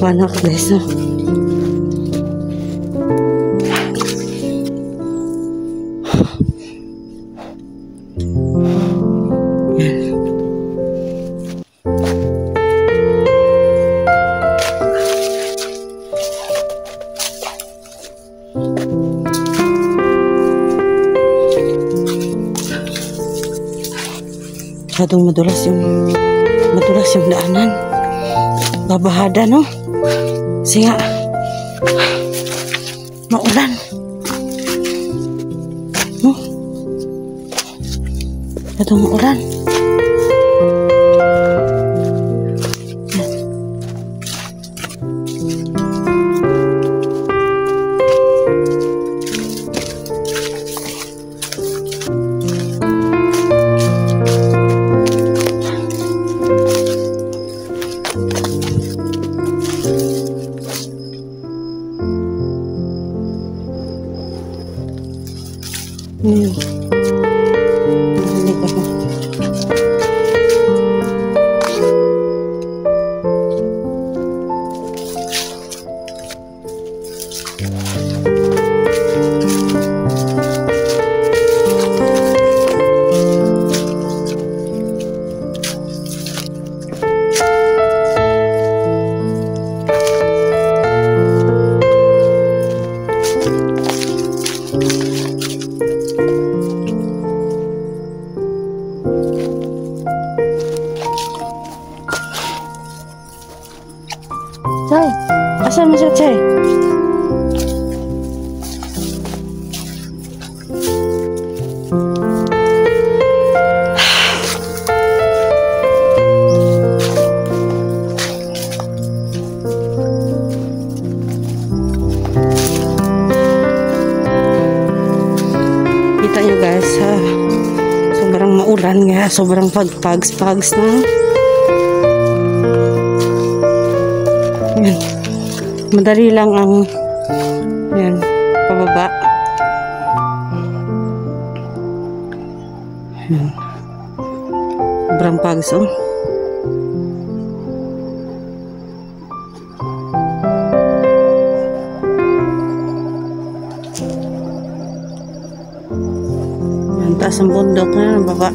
Anak guys, no? Masyadong madulas yung daanan. Babahada, no? Kasi nga maulan. Ito maulan. Chay, asal masuk Chay? ulan nga, sobrang pagpags-pags na. Yan. Madali lang ang yan, pababa. Yan. Sobrang pags, oh. Yan, taas ang bundok na, baba.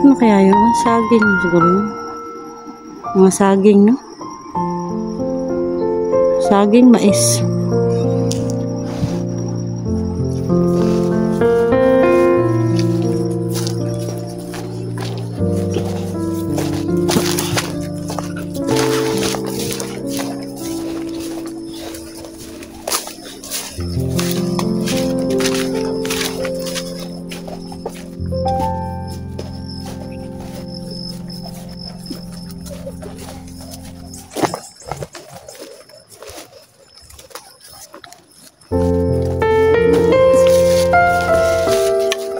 Ano kaya yun? Saging siguro. Mga saging, no? Saging, mais.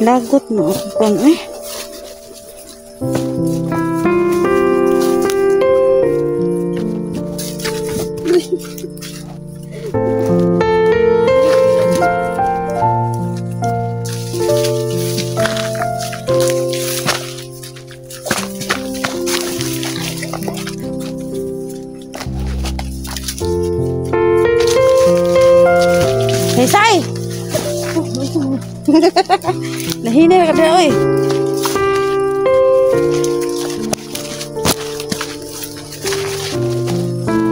Lagot mo kung Hey, Sai! Nahinay ka na, oy.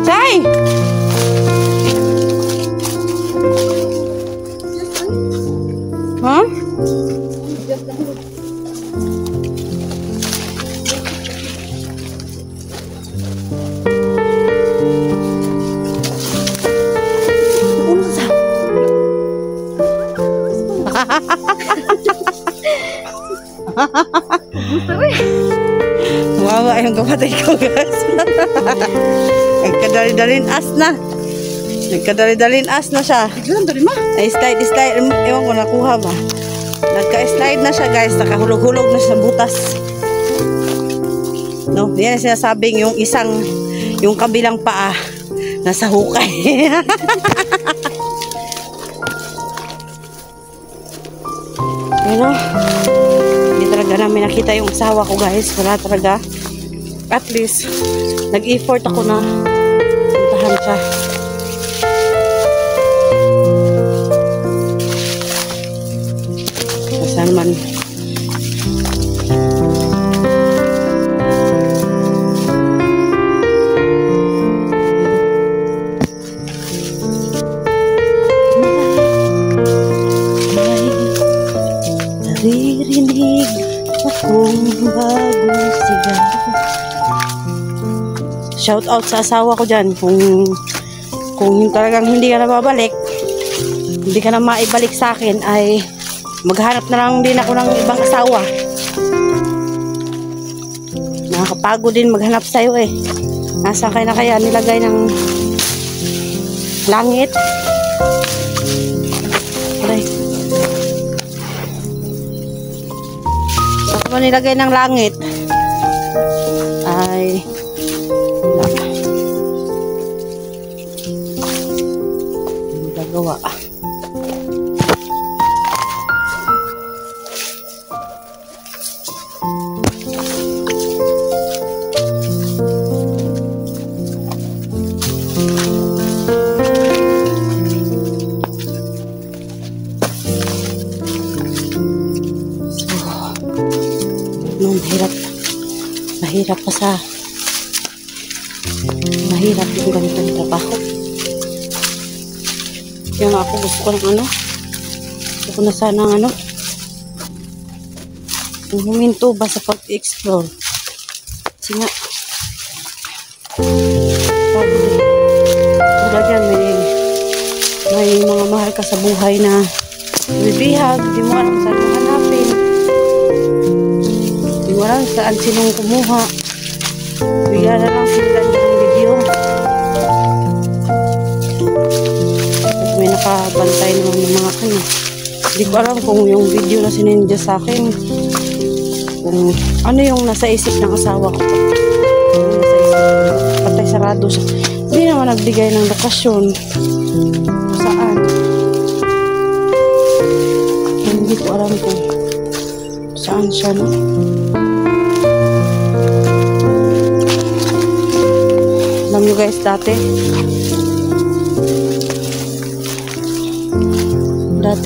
Sai! Huh? Wawa yung kapatid ko, guys. Nagkadali-dalin as na. Nagkadali-dalin as na siya. Ay, slide. Ewan ko nakuha ba. Nagka-slide na siya, guys. Nakahulog-hulog na siya sa butas. No, yan ang sinasabing yung kabilang paa nasa hukay. Pero hindi talaga namin nakita yung asawa ko, guys. Wala talaga. At least nag-effort ako na puntahan siya. Basta naman naririnig akong bagong sigaw. Shout out sa asawa ko dyan. Kung talagang hindi ka na babalik, hindi ka na maibalik sa akin, ay maghanap na lang din ako ng ibang asawa. Nakakapagod din maghanap sa'yo eh. Nasa kayo na kaya nilagay ng langit. Aray. Kung nilagay ng langit ay magagawa. Mahirap yung ganitong trabaho. Kaya nga ako gusto ko ng gusto ko na sana ng huminto ba sa pag-explore. Kasi nga tulad yan, may mga mahal ka sa buhay na bibihag, di mo alam saan hanapin. Di mo alam saan sinong kumuha. Bigla na lang sindan yung video. Tapos may nakabantay naman ng mga kanya. Hindi ko alam kung yung video na sinendya sa akin, kung ano yung nasa isip ng asawa ko. Nasa isip, patay sarado siya. Hindi naman nagbigay ng lokasyon kung saan. Hindi ko alam kung saan siya, no? Alam nyo guys, dati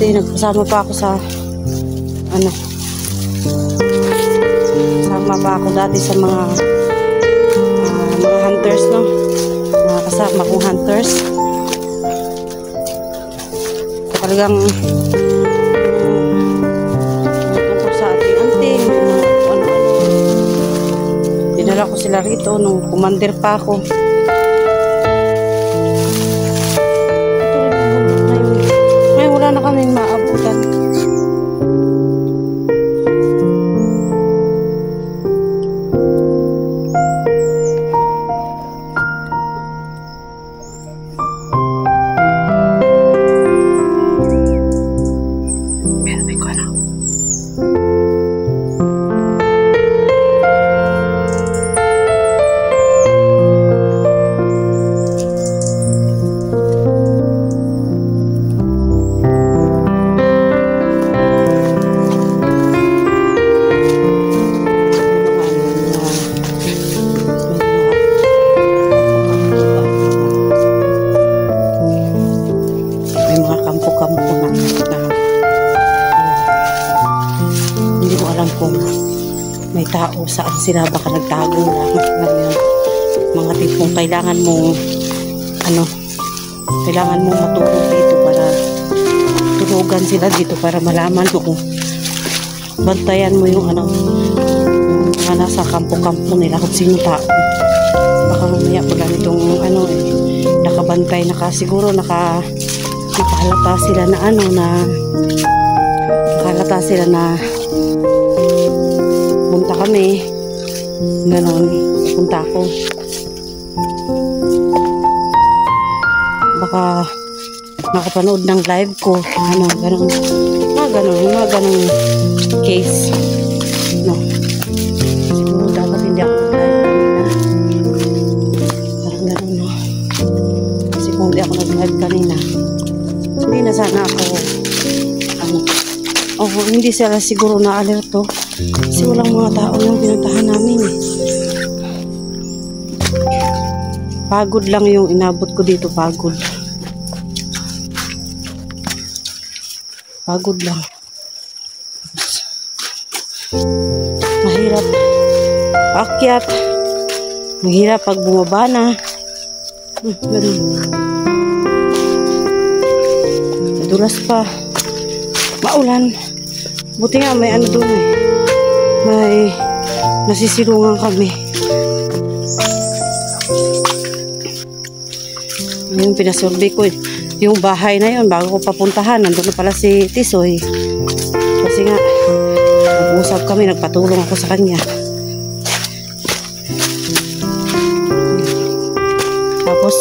nagkasama pa ako sa kasama pa ako dati sa mga hunters, no? Mga kasama kong hunters. Talagang sa ating anting, ano-ano. Dinala ko sila rito nung commander pa ako. Wala na kaming maabutan. May ko na. Hindi ko alam kung may tao saan sila, baka nagtago lang mga tipong kailangan mong matulog dito para tulugan sila dito para malaman mo kung bantayan mo yung mga nasa kampo-kampo nila kung sino tao. Baka mamaya pala nitong nakabantay, siguro nakahalata sila na punta kami, ganon, punta ako. Baka nakapanood ng live ko, ganon, mga ganon case, no. Siguro dapat hindi ako nag-live kanina, parang ganon, no. Kasi kung hindi ako nag-live kanina, hindi na sana ako hindi sila siguro na-alerto kasi walang mga tao yung pinuntahan namin eh. Pagod lang yung inabot ko dito, pagod lang. Mahirap paakyat, mahirap pag bumaba na. Madulas pa, maulan. Buti nga may doon eh. May nasisilungan kami. Yung pinasurvey ko eh. Yung bahay na yun, bago ko papuntahan, nandun na pala si Tisoy. Kasi nga, nag-usap kami, nagpatulong ako sa kanya. Tapos,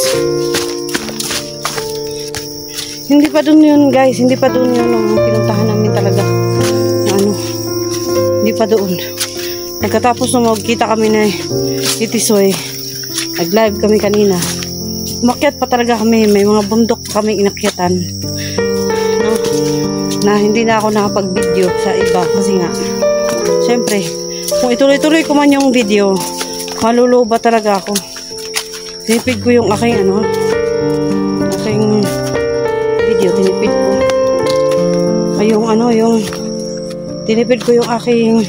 hindi pa dun yun guys, hindi pa dun yun nung pinuntahan namin talaga. Hindi pa doon. Nagkatapos nung magkita kami na Tisoy, nag-live kami kanina. Umakyat pa talaga kami, may mga bundok kami inakyatan. No? Na hindi na ako nakapag-video sa iba kasi nga, syempre, kung ituloy-tuloy ko man yung video, maluluba talaga ako. Tinipid ko yung aking video, tinipid ko. Ay, tinipid ko yung aking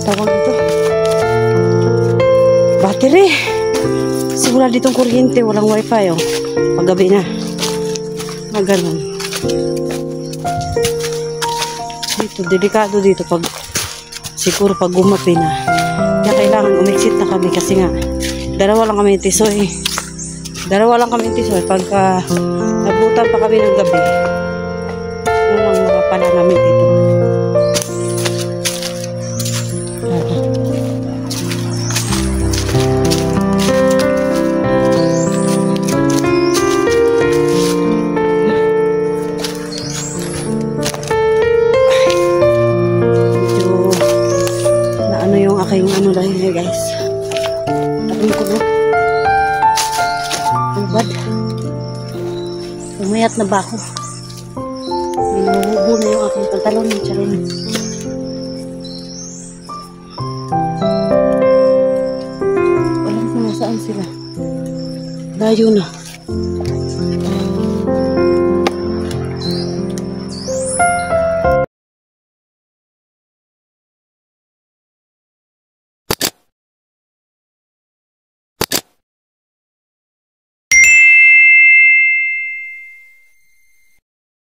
tawag ito, battery. Kasi wala ditong kuryente, walang wifi paggabi na. Ganun. Dito, delikado dito siguro pag gumapi na. Kaya kailangan umexit na kami kasi nga dalawa lang kami Tisoy. Dalawa lang kami tisoy. Pagka nabutan pa kami ng gabi, ano lang makapala namin dito. Aking ano lang yun guys. Aking kubo. Ubad. Umayat na ba ako? Binuhubo na yung aking pantalon ng charin. Walang kung nasaan sila. Layo na.